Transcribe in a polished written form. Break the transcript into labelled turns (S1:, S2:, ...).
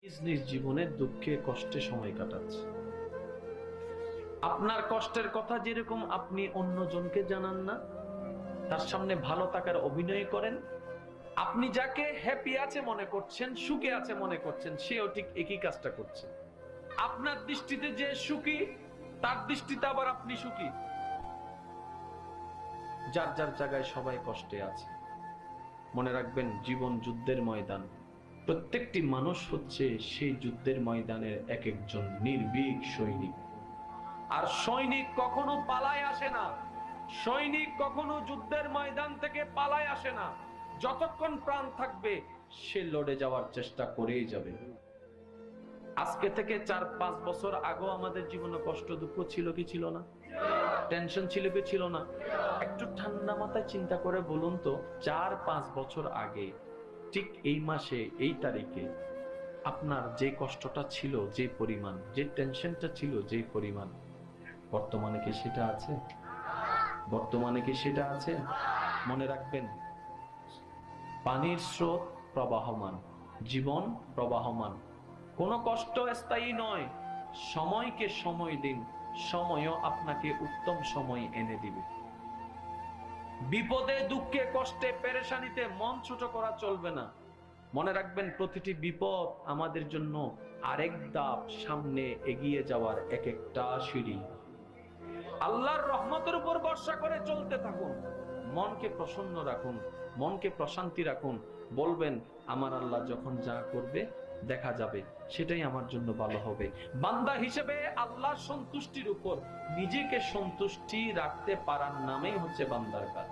S1: নিজ নিজ জীবনে দুঃখে কষ্টে সময় কাটাচ্ছে। আপনার কষ্টের কথা যেরকম আপনি অন্যজনকে জানান না, তার সামনে ভালো থাকার অভিনয় করেন, আপনি যাকে হ্যাপি আছে মনে করছেন, সুখে আছে মনে করছেন, সেও ঠিক একই কাজটা করছে। আপনার দৃষ্টিতে যে সুখী, তার দৃষ্টিতে আবার আপনি সুখী। যার যার জায়গায় সবাই কষ্টে আছে। মনে রাখবেন, জীবন যুদ্ধের ময়দান। প্রত্যেকটি মানুষ হচ্ছে সেই যুদ্ধের ময়দানের এক একজন নির্ভীক সৈনিক। আর সৈনিক কখনো পালায় আসে না, সৈনিক কখনো যুদ্ধের ময়দান থেকে পালায় আসে না। যতক্ষণ প্রাণ থাকবে সে লড়ে যাওয়ার চেষ্টা করেই যাবে। আজকে থেকে 4-5 বছর আগেও আমাদের জীবনে কষ্ট দুঃখ ছিল কি ছিল না? টেনশন ছিল কি ছিল না? একটু ঠান্ডা মাথায় চিন্তা করে বলুন তো, 4-5 বছর আগে ঠিক এই মাসে এই তারিখে আপনার যে কষ্টটা ছিল, যে পরিমাণ, যে টেনশনটা ছিল, যে পরিমাণ, বর্তমানে কি সেটা আছে? বর্তমানে কি সেটা আছে? মনে রাখবেন, পানির স্রোত প্রবাহমান, জীবন প্রবাহমান। কোনো কষ্ট স্থায়ী নয়। সময়কে সময় দিন, সময়ও আপনাকে উত্তম সময় এনে দিবে। বিপদে দুঃখে কষ্টে পেরেশানিতে মন ছোট করা চলবে না। মনে রাখবেন, প্রতিটি বিপদ আমাদের জন্য আরেক ধাপ সামনে এগিয়ে যাওয়ার এক একটা সিঁড়ি। আল্লাহর রহমতের উপর ভরসা করে চলতে থাকুন, মনকে প্রসন্ন রাখুন, মনকে প্রশান্তি রাখুন। বলবেন, আমার আল্লাহ যখন যা করবে দেখা যাবে, সেটাই আমার জন্য ভালো হবে। বান্দা হিসেবে আল্লাহর সন্তুষ্টির উপর নিজেকে সন্তুষ্টি রাখতে পারার নামেই হচ্ছে বান্দার কাজ।